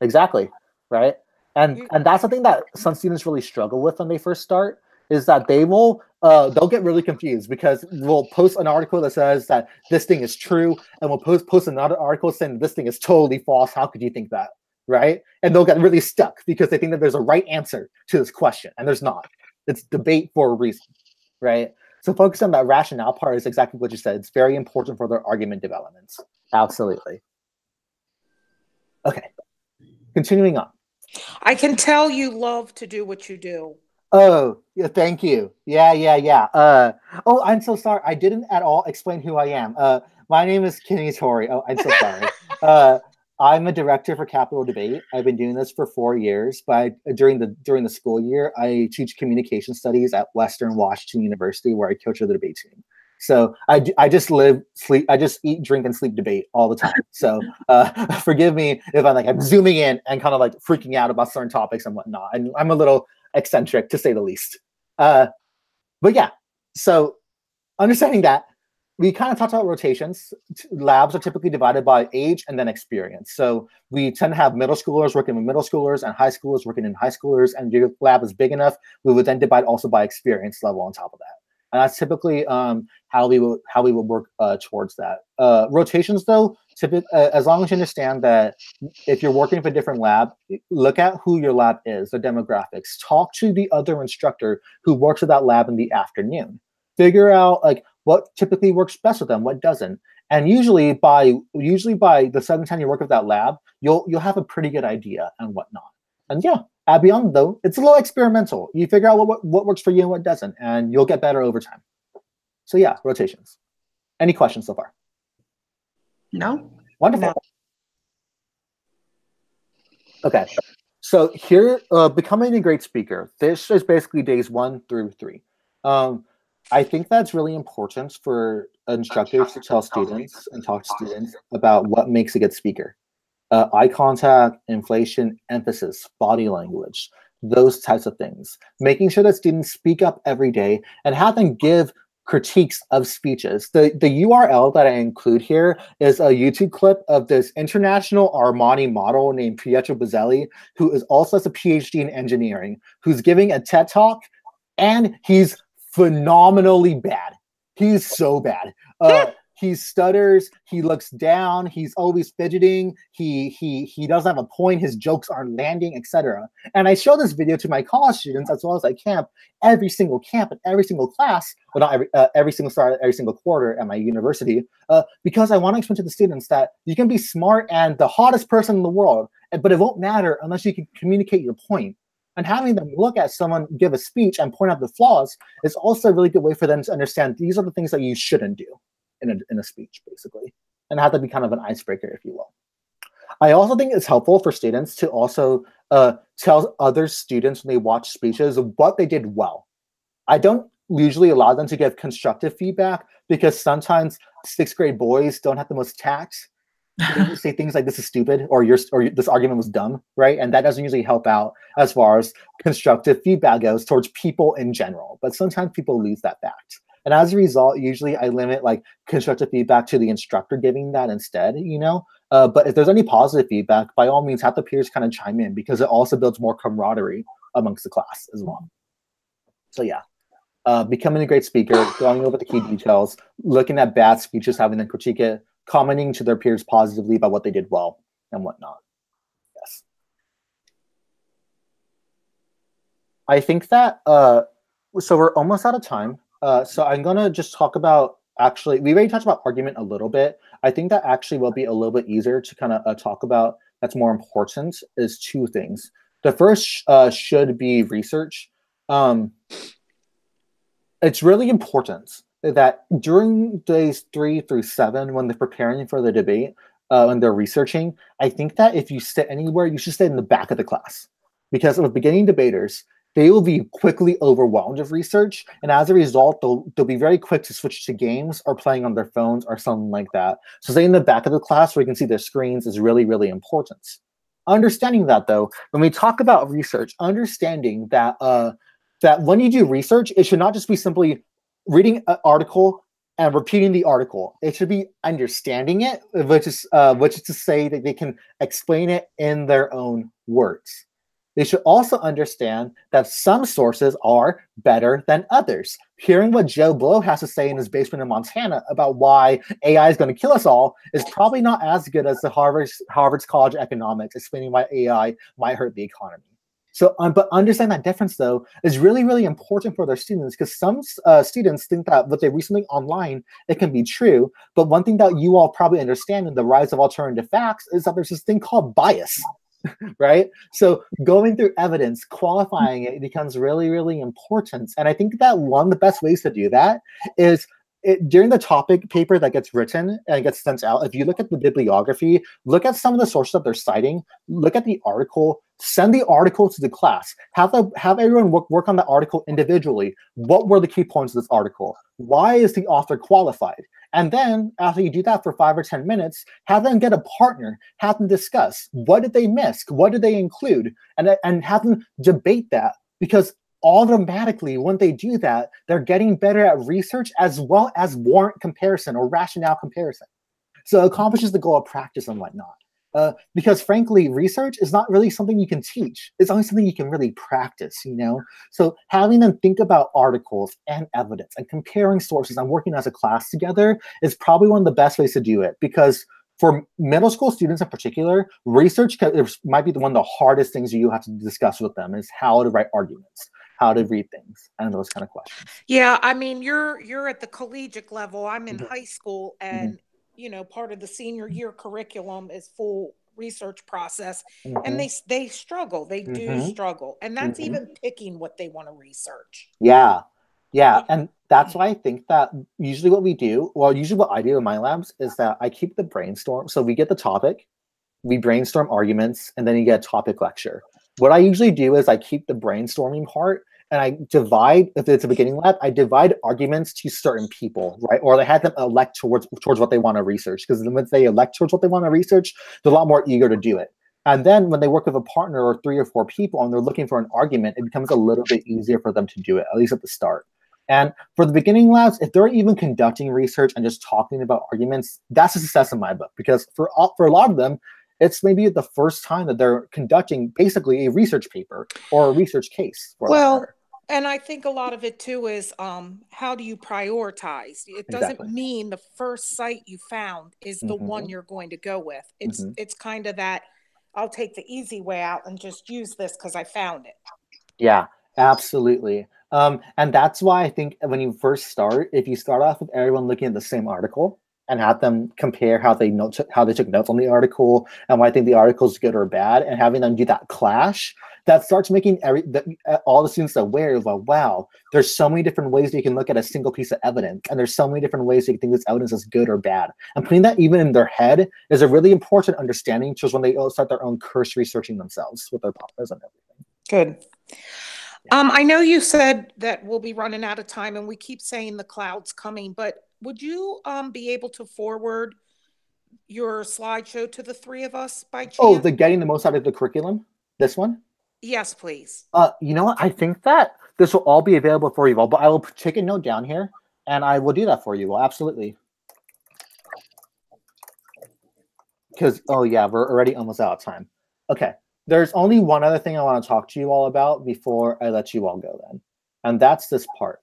Speaker 1: Exactly. Right. And that's something that some students really struggle with when they first start, is that they'll get really confused because we'll post an article that says that this thing is true, and we'll post another article saying this thing is totally false. How could you think that? Right? And they'll get really stuck because they think that there's a right answer to this question, and there's not. It's debate for a reason, right? So focus on that rationale part is exactly what you said. It's very important for their argument developments. Absolutely. Okay. Continuing on.
Speaker 3: I can tell you love to do what you do.
Speaker 1: Oh, yeah, thank you. Yeah. Oh, I'm so sorry. I didn't at all explain who I am. My name is Kenny Tori. Oh, I'm so sorry. I'm a director for Capital Debate. I've been doing this for 4 years, but during the school year, I teach communication studies at Western Washington University, where I coach the debate team. So I just eat, drink, and sleep debate all the time. So forgive me if I'm zooming in and kind of like freaking out about certain topics and whatnot. And I'm a little eccentric, to say the least. But yeah, so understanding that, we kind of talked about rotations. Labs are typically divided by age and then experience. So we tend to have middle schoolers working with middle schoolers and high schoolers working in high schoolers. And if your lab is big enough, we would then divide also by experience level on top of that. And that's typically how we would work towards that. Rotations, though, as long as you understand that if you're working for a different lab, look at who your lab is, the demographics. Talk to the other instructor who works at that lab in the afternoon. Figure out what typically works best with them, what doesn't. And usually by the second time you work with that lab, you'll have a pretty good idea and whatnot. And yeah, beyond though, it's a little experimental. You figure out what works for you and what doesn't, and you'll get better over time. So yeah, rotations. Any questions so far?
Speaker 4: No.
Speaker 1: Wonderful.
Speaker 3: No.
Speaker 1: Okay. So here, becoming a great speaker. This is basically days 1 through 3. I think that's really important for instructors to tell students and talk to students about what makes a good speaker. Eye contact, inflation, emphasis, body language, those types of things. Making sure that students speak up every day and have them give critiques of speeches. The URL that I include here is a YouTube clip of this international Armani model named Pietro Bazzelli, who is also has a PhD in engineering, who's giving a TED Talk, and he's phenomenally bad. He's so bad. He stutters. He looks down. He's always fidgeting. He doesn't have a point. His jokes aren't landing, etc. And I show this video to my college students as well as I camp every single camp and every single class, but not every single start, every single quarter at my university, because I want to explain to the students that you can be smart and the hottest person in the world, but it won't matter unless you can communicate your point. And having them look at someone give a speech and point out the flaws is also a really good way for them to understand these are the things that you shouldn't do in a speech, basically, and have to be kind of an icebreaker, if you will. I also think it's helpful for students to also tell other students when they watch speeches what they did well. I don't usually allow them to give constructive feedback because sometimes 6th grade boys don't have the most tact. They say things like "this is stupid" or "this argument was dumb," right? And that doesn't usually help out as far as constructive feedback goes towards people in general. But sometimes people lose that fact, and as a result, usually I limit constructive feedback to the instructor giving that instead. But if there's any positive feedback, by all means, have the peers kind of chime in because it also builds more camaraderie amongst the class as well. So yeah. Becoming a great speaker, going over the key details, looking at bad speeches, having them critique it, commenting to their peers positively about what they did well and whatnot. Yes. I think that, so we're almost out of time. So I'm going to just talk about actually, we already talked about argument a little bit. I think that actually will be a little bit easier to kind of talk about. That's more important is two things. The first should be research. It's really important that during days 3 through 7, when they're preparing for the debate, when they're researching, I think that if you sit anywhere, you should sit in the back of the class. Because of beginning debaters, they will be quickly overwhelmed with research, and as a result, they'll be very quick to switch to games or playing on their phones or something like that. So staying in the back of the class where you can see their screens is really, really important. Understanding that, though, when we talk about research, understanding that that when you do research, it should not just be simply reading an article and repeating the article. It should be understanding it, which is to say that they can explain it in their own words. They should also understand that some sources are better than others. Hearing what Joe Blow has to say in his basement in Montana about why AI is going to kill us all is probably not as good as the Harvard's College of Economics explaining why AI might hurt the economy. So, but understand that difference, though, is really, really important for their students, because some students think that what they recently online, it can be true. But one thing that you all probably understand in the rise of alternative facts is that there's this thing called bias. Right? So going through evidence, qualifying it becomes really, really important. And I think that one of the best ways to do that is during the topic paper that gets written and gets sent out, if you look at the bibliography, look at some of the sources that they're citing, look at the article, send the article to the class, have everyone work on the article individually. What were the key points of this article? Why is the author qualified? And then after you do that for 5 or 10 minutes, have them get a partner, have them discuss what did they miss, what did they include, and have them debate that, because automatically when they do that, they're getting better at research as well as warrant comparison or rationale comparison. So it accomplishes the goal of practice and whatnot. Because frankly, research is not really something you can teach. It's only something you can really practice, you know? So having them think about articles and evidence and comparing sources and working as a class together is probably one of the best ways to do it, because for middle school students in particular, research might be one of the hardest things you have to discuss with them is how to write arguments, how to read things, and those kind of questions.
Speaker 3: Yeah, I mean, you're at the collegiate level. I'm in high school, and you know, part of the senior year curriculum is full research process, and they struggle. They do struggle, and that's even picking what they want to research.
Speaker 1: Yeah, and that's why I think that usually what I do in my labs is that I keep the brainstorm. So we get the topic, we brainstorm arguments, and then you get a topic lecture. What I usually do is I keep the brainstorming part, and I divide, if it's a beginning lab, I divide arguments to certain people, right? Or I had them elect towards what they want to research, because once they elect towards what they want to research, they're a lot more eager to do it. And then when they work with a partner or 3 or 4 people and they're looking for an argument, it becomes a little bit easier for them to do it, at least at the start. And for the beginning labs, if they're even conducting research and just talking about arguments, that's a success in my book, because for a lot of them, it's maybe the first time that they're conducting basically a research paper or a research case.
Speaker 3: Well, and I think a lot of it too is how do you prioritize? It doesn't mean the first site you found is the one you're going to go with. It's kind of that I'll take the easy way out and just use this because I found it. Yeah,
Speaker 1: absolutely. And that's why I think when you first start, if you start off with everyone looking at the same article and have them compare how they took notes on the article and why I think the article is good or bad, and having them do that clash, that starts making all the students aware of, wow, there's so many different ways that you can look at a single piece of evidence, and there's so many different ways that you can think this evidence is good or bad. And putting that even in their head is a really important understanding just when they start their own cursory researching themselves with their papers and everything.
Speaker 3: Good. I know you said that we'll be running out of time, and we keep saying the cloud's coming, but would you be able to forward your slideshow to the 3 of us by chance?
Speaker 1: Oh, the getting the most out of the curriculum? This one?
Speaker 3: Yes, please.
Speaker 1: You know what? I think that this will all be available for you all, but I will take a note down here, and I will do that for you all. Absolutely. Because, oh yeah, we're already almost out of time. Okay. There's only one other thing I want to talk to you all about before I let you all go then. And that's this part.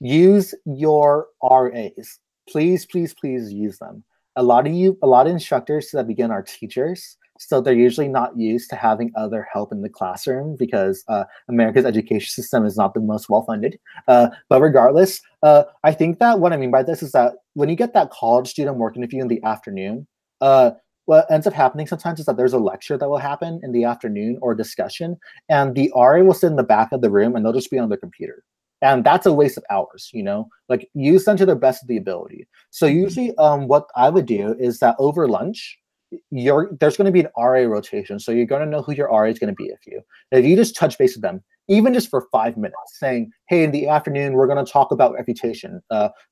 Speaker 1: Use your RAs. Please, please, please use them. A lot of instructors that begin are teachers. so they're usually not used to having other help in the classroom because America's education system is not the most well-funded. But regardless, I think that what I mean by this is that when you get that college student working with you in the afternoon, what ends up happening sometimes is that there's a lecture that will happen in the afternoon or discussion, and the RA will sit in the back of the room and they'll just be on their computer. And that's a waste of hours, you know, like use them to their best of the ability. So usually what I would do is that over lunch, there's going to be an RA rotation. So you're going to know who your RA is going to be if you just touch base with them, even just for 5 minutes, saying, hey, in the afternoon, we're going to talk about reputation.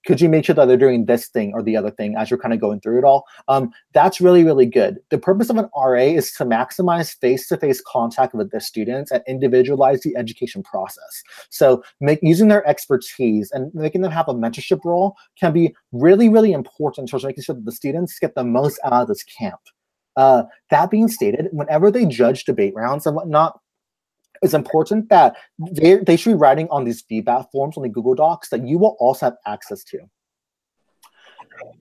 Speaker 1: Could you make sure that they're doing this thing or the other thing as you're kind of going through it all? That's really, really good. The purpose of an RA is to maximize face-to-face contact with the students and individualize the education process. So using their expertise and making them have a mentorship role can be really, really important in terms of making sure that the students get the most out of this camp. That being stated, whenever they judge debate rounds and whatnot, it's important that they should be writing on these feedback forms on the Google Docs that you will also have access to.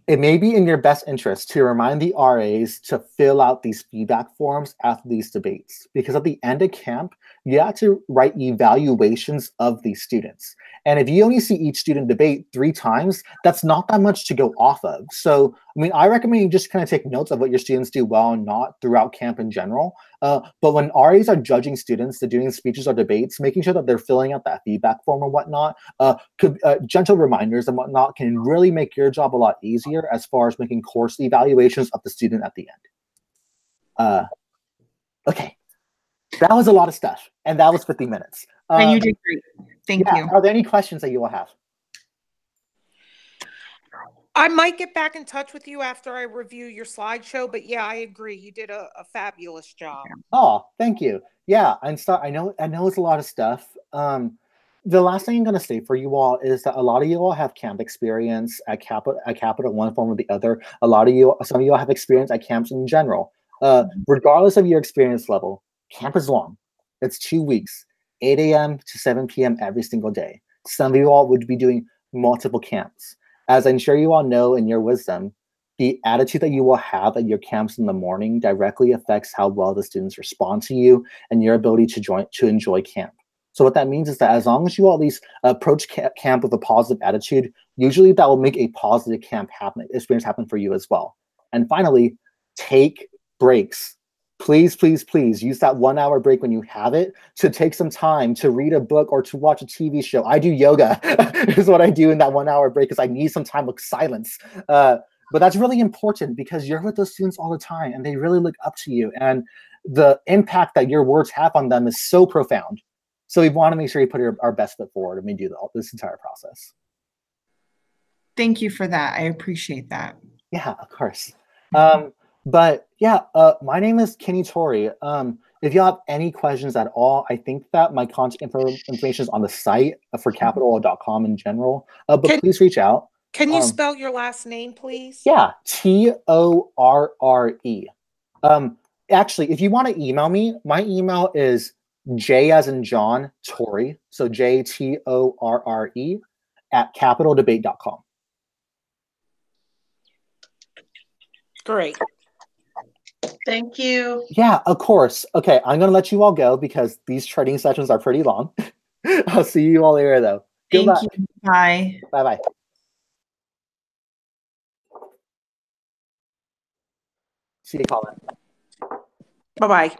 Speaker 1: It may be in your best interest to remind the RAs to fill out these feedback forms after these debates, because at the end of camp, you have to write evaluations of these students. And if you only see each student debate 3 times, that's not that much to go off of. So, I mean, I recommend you just kind of take notes of what your students do well and not throughout camp in general. But when RAs are judging students to doing speeches or debates, making sure that they're filling out that feedback form or whatnot, gentle reminders and whatnot can really make your job a lot easier as far as making course evaluations of the student at the end. Okay, that was a lot of stuff, and that was 50 minutes.
Speaker 2: And you did great. Thank you.
Speaker 1: Are there any questions that you will have?
Speaker 3: I might get back in touch with you after I review your slideshow, but yeah, I agree. You did a fabulous job.
Speaker 1: Oh, thank you. Yeah, I know it's a lot of stuff. The last thing I'm going to say for you all is that a lot of you all have camp experience at Capital one form or the other. Some of you all have experience at camps in general. Regardless of your experience level, camp is long. It's 2 weeks, 8 a.m. to 7 p.m. every single day. Some of you all would be doing multiple camps. As I'm sure you all know in your wisdom, the attitude that you will have at your camps in the morning directly affects how well the students respond to you and your ability to enjoy camp. So what that means is that as long as you all at least approach camp with a positive attitude, usually that will make a positive camp experience happen for you as well. And finally, take breaks. Please, please, please use that 1 hour break when you have it to take some time to read a book or to watch a TV show. I do yoga is what I do in that 1 hour break because I need some time of silence. But that's really important because you're with those students all the time and they really look up to you. And the impact that your words have on them is so profound. So we want to make sure we put our best foot forward and we do this entire process.
Speaker 2: Thank you for that. I appreciate that.
Speaker 1: Yeah, of course. But yeah, my name is Kenny Torrey. If you have any questions at all, I think that my contact information is on the site for capital.com in general. But please reach out.
Speaker 3: Can you spell your last name, please?
Speaker 1: Yeah, Torre. Actually, if you want to email me, my email is J as in John Torrey, so JTORRE @capitaldebate.com.
Speaker 3: Great.
Speaker 4: Thank you.
Speaker 1: Yeah, of course. Okay, I'm going to let you all go because these training sessions are pretty long. I'll see you all later, though. Good luck.
Speaker 2: Thank you. Bye.
Speaker 1: Bye-bye. See you, Colin.
Speaker 3: Bye-bye.